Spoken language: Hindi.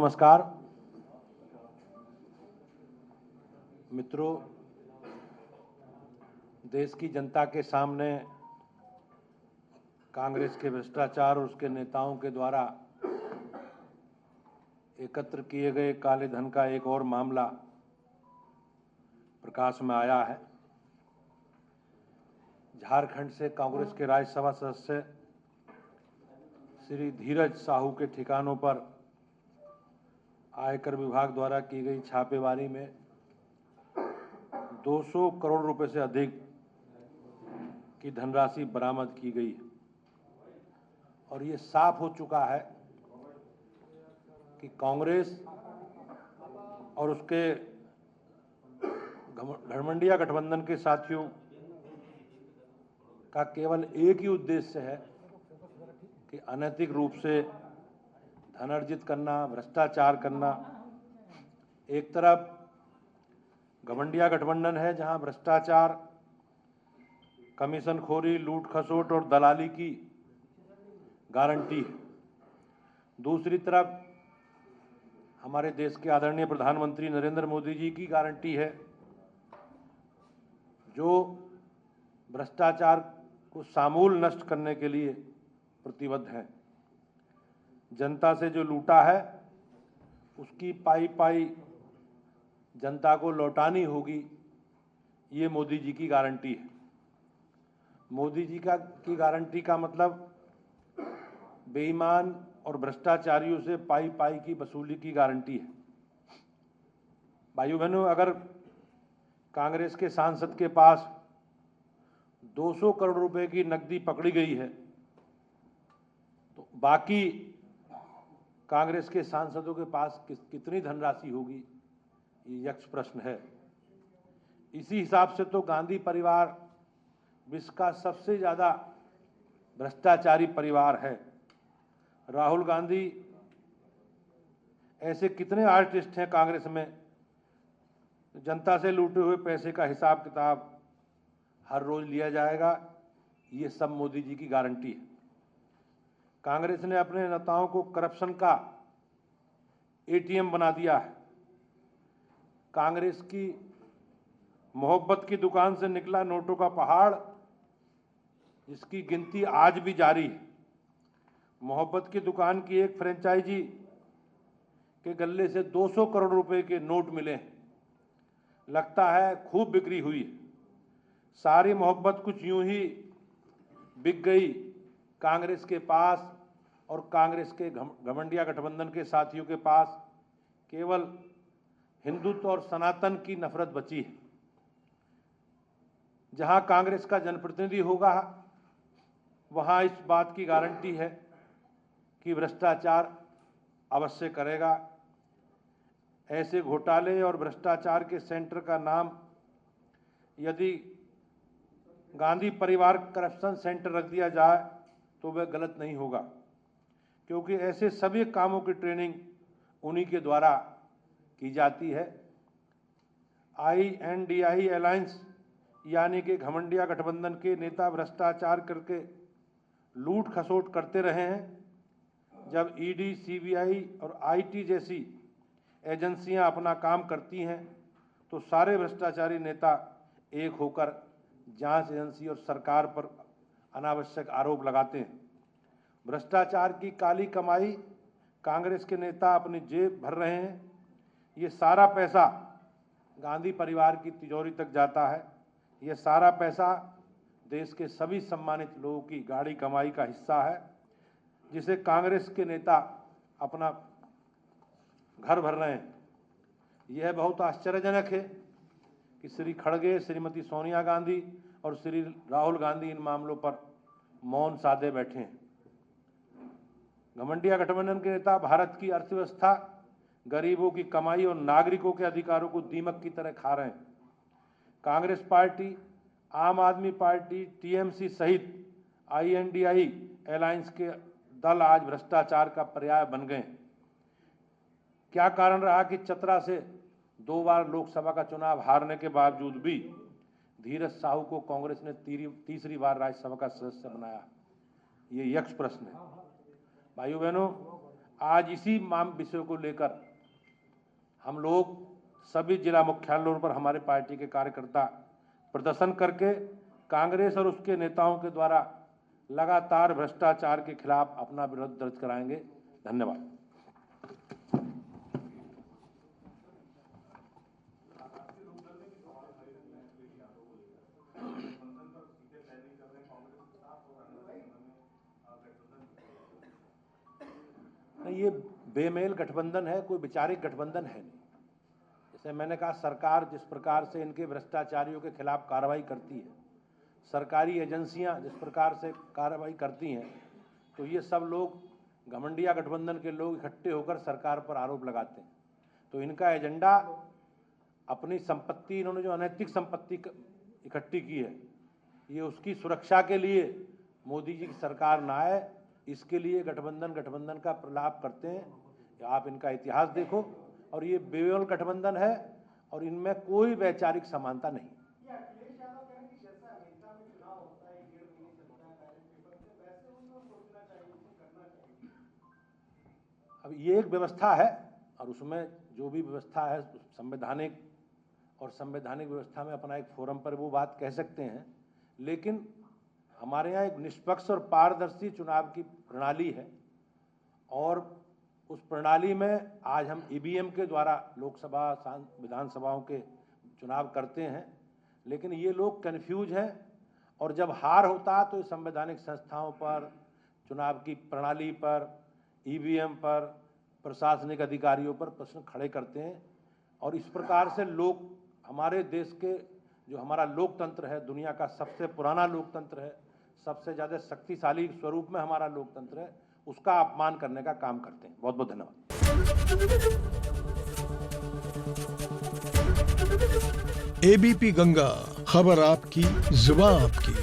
नमस्कार मित्रों, देश की जनता के सामने कांग्रेस के भ्रष्टाचार और उसके नेताओं के द्वारा एकत्र किए गए काले धन का एक और मामला प्रकाश में आया है। झारखंड से कांग्रेस के राज्यसभा सदस्य श्री धीरज साहू के ठिकानों पर आयकर विभाग द्वारा की गई छापेमारी में 200 करोड़ रुपए से अधिक की धनराशि बरामद की गई है और ये साफ हो चुका है कि कांग्रेस और उसके घमंडिया गठबंधन के साथियों का केवल एक ही उद्देश्य है कि अनैतिक रूप से धन अर्जित करना, भ्रष्टाचार करना। एक तरफ घमंडिया गठबंधन है जहां भ्रष्टाचार, कमीशनखोरी, लूट खसोट और दलाली की गारंटी है। दूसरी तरफ हमारे देश के आदरणीय प्रधानमंत्री नरेंद्र मोदी जी की गारंटी है, जो भ्रष्टाचार को समूल नष्ट करने के लिए प्रतिबद्ध है। जनता से जो लूटा है उसकी पाई पाई जनता को लौटानी होगी, ये मोदी जी की गारंटी है। मोदी जी की गारंटी का मतलब बेईमान और भ्रष्टाचारियों से पाई पाई की वसूली की गारंटी है। भाइयों बहनों, अगर कांग्रेस के सांसद के पास 200 करोड़ रुपए की नकदी पकड़ी गई है तो बाकी कांग्रेस के सांसदों के पास कितनी धनराशि होगी, ये यक्ष प्रश्न है। इसी हिसाब से तो गांधी परिवार विश्व का सबसे ज्यादा भ्रष्टाचारी परिवार है। राहुल गांधी ऐसे कितने आर्टिस्ट हैं कांग्रेस में, जनता से लूटे हुए पैसे का हिसाब किताब हर रोज लिया जाएगा। ये सब मोदी जी की गारंटी है। कांग्रेस ने अपने नेताओं को करप्शन का एटीएम बना दिया है। कांग्रेस की मोहब्बत की दुकान से निकला नोटों का पहाड़, जिसकी गिनती आज भी जारी है। मोहब्बत की दुकान की एक फ्रेंचाइजी के गल्ले से 200 करोड़ रुपए के नोट मिले हैं। लगता है खूब बिक्री हुई है। सारी मोहब्बत कुछ यूं ही बिक गई कांग्रेस के पास, और कांग्रेस के घमंडिया गठबंधन के साथियों के पास केवल हिंदुत्व और सनातन की नफरत बची है। जहां कांग्रेस का जनप्रतिनिधि होगा वहां इस बात की गारंटी है कि भ्रष्टाचार अवश्य करेगा। ऐसे घोटाले और भ्रष्टाचार के सेंटर का नाम यदि गांधी परिवार करप्शन सेंटर रख दिया जाए तो वह गलत नहीं होगा, क्योंकि ऐसे सभी कामों की ट्रेनिंग उन्हीं के द्वारा की जाती है। INDI अलायंस यानी कि घमंडिया गठबंधन के नेता भ्रष्टाचार करके लूट खसोट करते रहे हैं। जब ED, CBI और IT जैसी एजेंसियां अपना काम करती हैं तो सारे भ्रष्टाचारी नेता एक होकर जांच एजेंसी और सरकार पर अनावश्यक आरोप लगाते हैं। भ्रष्टाचार की काली कमाई कांग्रेस के नेता अपनी जेब भर रहे हैं। ये सारा पैसा गांधी परिवार की तिजोरी तक जाता है। ये सारा पैसा देश के सभी सम्मानित लोगों की गाढ़ी कमाई का हिस्सा है, जिसे कांग्रेस के नेता अपना घर भर रहे हैं। यह बहुत आश्चर्यजनक है कि श्री खड़गे, श्रीमती सोनिया गांधी और श्री राहुल गांधी इन मामलों पर मौन साधे बैठे हैं। घमंडिया गठबंधन के नेता भारत की अर्थव्यवस्था, गरीबों की कमाई और नागरिकों के अधिकारों को दीमक की तरह खा रहे हैं। कांग्रेस पार्टी, आम आदमी पार्टी, TMC सहित INDI अलायंस के दल आज भ्रष्टाचार का पर्याय बन गए। क्या कारण रहा कि चतरा से 2 बार लोकसभा का चुनाव हारने के बावजूद भी धीरज साहू को कांग्रेस ने तीसरी बार राज्यसभा का सदस्य बनाया? ये यक्ष प्रश्न है। भाइयों बहनों, आज इसी विषय को लेकर हम लोग सभी जिला मुख्यालयों पर हमारे पार्टी के कार्यकर्ता प्रदर्शन करके कांग्रेस और उसके नेताओं के द्वारा लगातार भ्रष्टाचार के खिलाफ अपना विरोध दर्ज कराएंगे। धन्यवाद। ये बेमेल गठबंधन है, कोई वैचारिक गठबंधन है नहीं। जैसे मैंने कहा, सरकार जिस प्रकार से इनके भ्रष्टाचारियों के खिलाफ कार्रवाई करती है, सरकारी एजेंसियां जिस प्रकार से कार्रवाई करती हैं, तो ये सब लोग घमंडिया गठबंधन के लोग इकट्ठे होकर सरकार पर आरोप लगाते हैं। तो इनका एजेंडा अपनी संपत्ति, इन्होंने जो अनैतिक संपत्ति इकट्ठी की है, ये उसकी सुरक्षा के लिए मोदी जी की सरकार ना आए, इसके लिए गठबंधन का प्रलाप करते हैं। आप इनका इतिहास देखो, और ये बेमेल गठबंधन है और इनमें कोई वैचारिक समानता नहीं। अब ये एक व्यवस्था है और उसमें जो भी व्यवस्था है संवैधानिक व्यवस्था में अपना एक फोरम पर वो बात कह सकते हैं, लेकिन हमारे यहाँ एक निष्पक्ष और पारदर्शी चुनाव की प्रणाली है और उस प्रणाली में आज हम ईवीएम के द्वारा लोकसभा विधानसभाओं के चुनाव करते हैं, लेकिन ये लोग कन्फ्यूज हैं और जब हार होता तो संवैधानिक संस्थाओं पर, चुनाव की प्रणाली पर, ईवीएम पर, प्रशासनिक अधिकारियों पर प्रश्न खड़े करते हैं। और इस प्रकार से लोग, हमारे देश के जो हमारा लोकतंत्र है, दुनिया का सबसे पुराना लोकतंत्र है, सबसे ज़्यादा शक्तिशाली स्वरूप में हमारा लोकतंत्र है, उसका अपमान करने का काम करते हैं। बहुत बहुत धन्यवाद। एबीपी गंगा, खबर आपकी, जुबान आपकी।